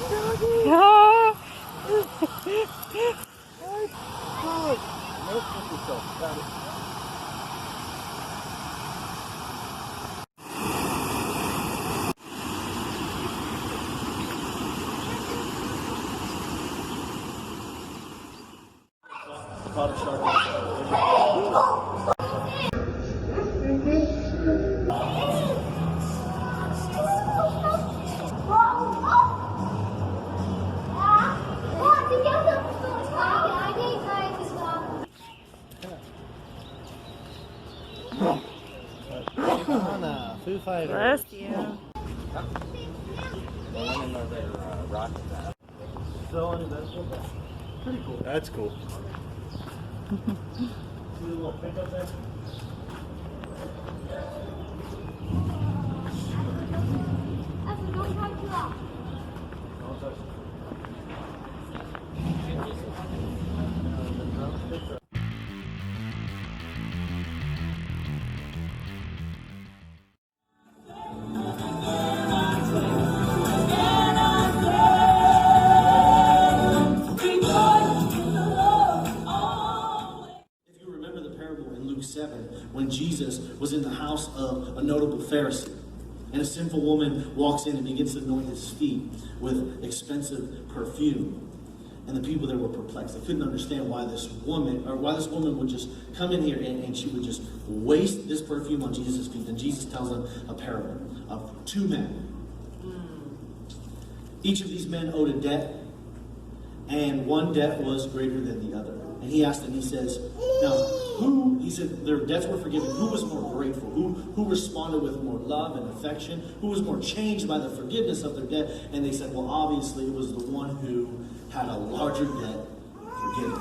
Ah! Nope, just yourself. Got it. Caught a shark. Foo Fighters. Bless you. So uneventful, but pretty cool. That's cool. See the little pickup there? When Jesus was in the house of a notable Pharisee, and a sinful woman walks in and begins to anoint his feet with expensive perfume, and the people there were perplexed. They couldn't understand why this woman would just come in here and she would just waste this perfume on Jesus' feet. And Jesus tells them a parable of two men. Each of these men owed a debt, and one debt was greater than the other. And he asked them, he says, now, he said their debts were forgiven. Who was more grateful? Who responded with more love and affection? Who was more changed by the forgiveness of their debt? And they said, well, obviously it was the one who had a larger debt forgiven.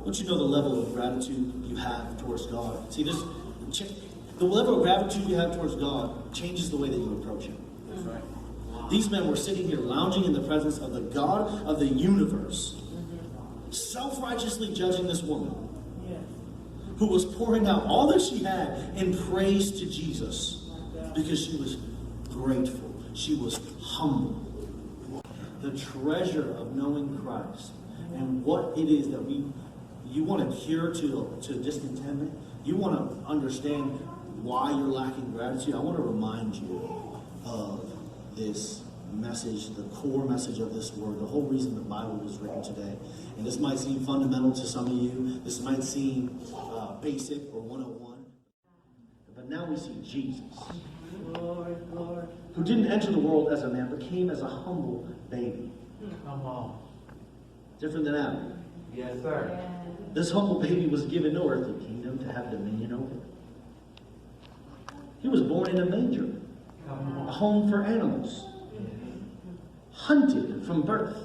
Don't you know the level of gratitude you have towards God? See, the level of gratitude you have towards God changes the way that you approach Him. That's right. These men were sitting here lounging in the presence of the God of the universe, self-righteously judging this woman who was pouring out all that she had in praise to Jesus because she was grateful. She was humble. The treasure of knowing Christ and what it is that you want to cure to discontentment. You want to understand why you're lacking gratitude. I want to remind you of this message, the core message of this word, the whole reason the Bible was written today. And this might seem fundamental to some of you. This might seem basic or 101. But now we see Jesus, Lord, who didn't enter the world as a man, but came as a humble baby. Come on. Different than Adam. Yes, sir. This humble baby was given no earthly kingdom to have dominion over. He was born in a manger, a home for animals, hunted from birth.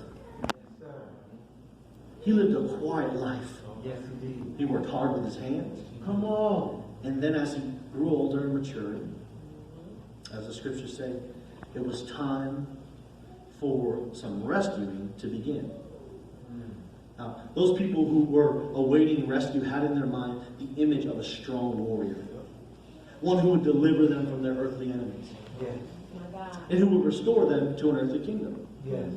He lived a quiet life. Yes, indeed. He worked hard with his hands. Come on. And then as he grew older and matured, as the scriptures say, it was time for some rescuing to begin. Now, those people who were awaiting rescue had in their mind the image of a strong warrior, one who would deliver them from their earthly enemies, Yes. and who would restore them to an earthly kingdom. Yes.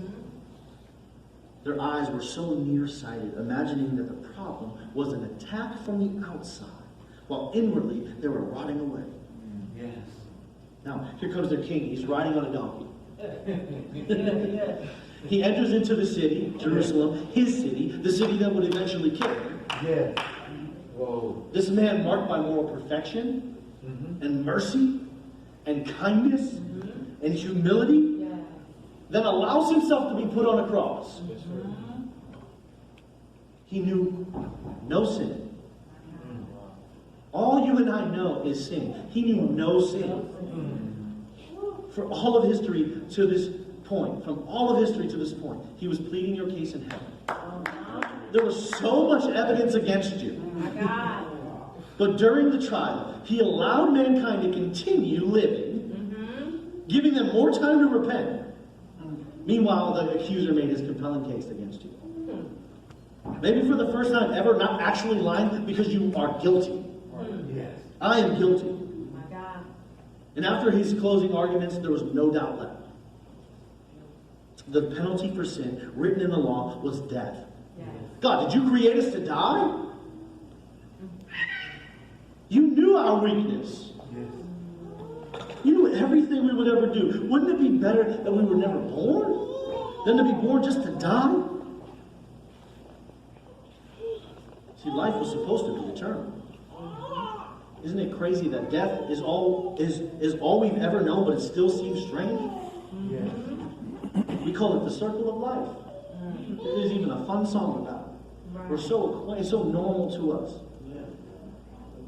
Their eyes were so nearsighted, imagining that the problem was an attack from the outside, while inwardly they were rotting away. Yes. Now, here comes their king. He's riding on a donkey. He enters into the city, Jerusalem, his city, the city that would eventually kill him. Yes. Whoa. This man marked by moral perfection and mercy and kindness and humility then allows himself to be put on a cross. He knew no sin. All you and I know is sin. He knew no sin. For all of history to this point, from all of history to this point, he was pleading your case in heaven. There was so much evidence against you. But during the trial, he allowed mankind to continue living, giving them more time to repent. Meanwhile, the accuser made his compelling case against you. Maybe for the first time ever, not actually lying, because you are guilty. Yes. I am guilty. And after his closing arguments, there was no doubt left. the penalty for sin, written in the law, was death. God, did you create us to die? You knew our weakness. You knew everything we would ever do. Wouldn't it be better that we were never born than to be born just to die? See, life was supposed to be eternal. Isn't it crazy that death is all we've ever known, but it still seems strange? We call it the circle of life. There's even a fun song about it. It's so normal to us.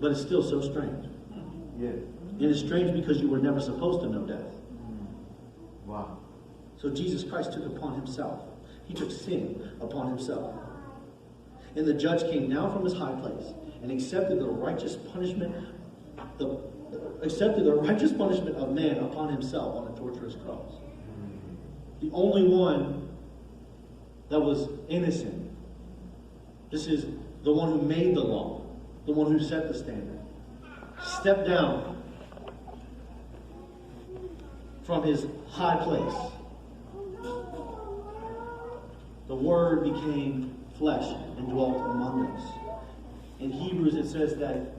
But it's still so strange. And it's strange because you were never supposed to know death. Wow. So Jesus Christ took upon himself. He took sin upon himself. And the judge came down from his high place and accepted the righteous punishment of man upon himself on a torturous cross. The only one that was innocent. This is the one who made the law, the one who set the standard. Stepped down from his high place. The Word became flesh and dwelt among us. In Hebrews it says that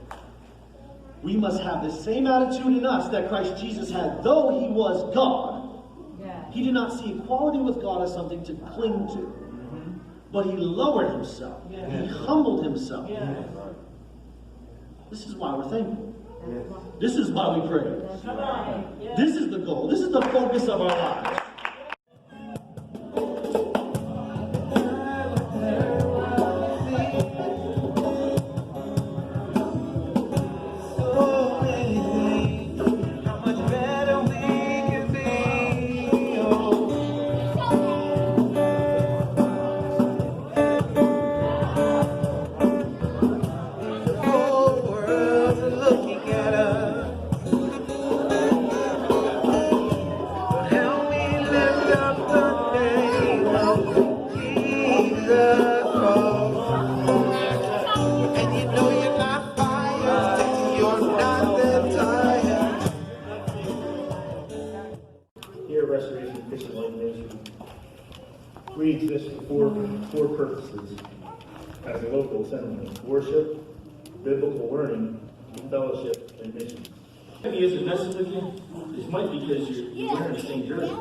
we must have the same attitude in us that Christ Jesus had, though he was God. He did not see equality with God as something to cling to, but he lowered himself. He humbled himself. This is why we're thankful. This is why we pray. This is the goal. This is the focus of our lives. We exist for four purposes as a local assembly: worship, biblical learning, fellowship, and mission. He isn't messing with you. It might be because you're wearing the same jersey.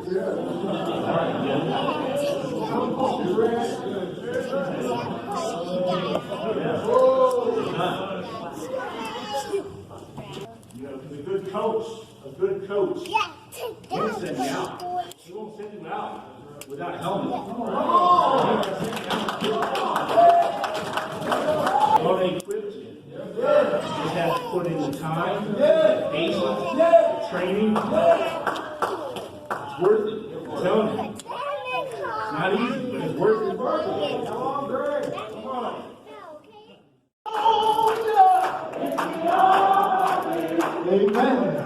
You know, a good coach won't send you out. He won't send you out without a helmet. Well, they equipped you. You just have to put in the time, the patience, the training. It's worth it. I'm telling you. It's not easy, but it's worth it. Come on, Greg. Come on. Amen.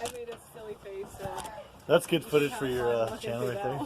I made a silly face. That's good footage for your channel right there.